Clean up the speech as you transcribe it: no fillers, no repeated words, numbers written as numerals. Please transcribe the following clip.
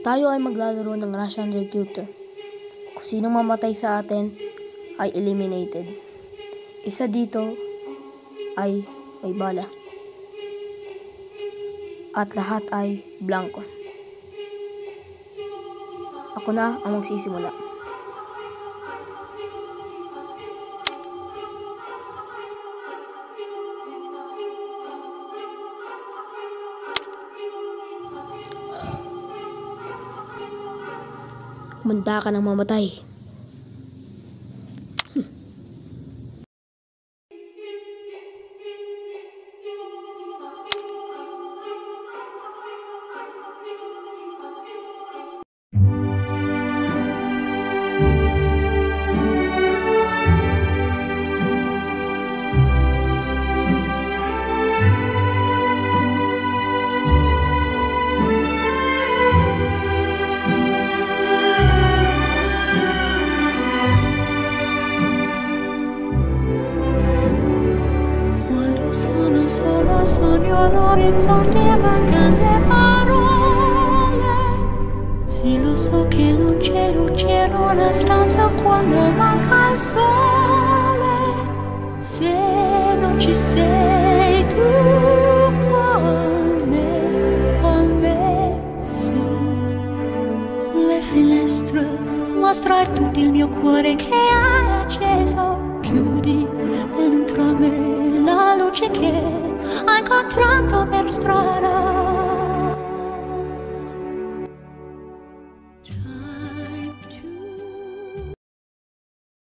Tayo ay maglalaro ng Russian Recruiter. Kung sinong mamatay sa atin ay eliminated. Isa dito ay may bala. At lahat ay blanco. Ako na ang magsisimula. Manda ka ng mamatay. Solo sogno all'orizzonte e mancano le parole. Sì, lo so che non c'è luce in una stanza quando manca il sole. Se non ci sei tu con me, su le finestre mostrar tutto il mio cuore che è acceso. Chiudi dentro me la luce che hai incontrato per strada.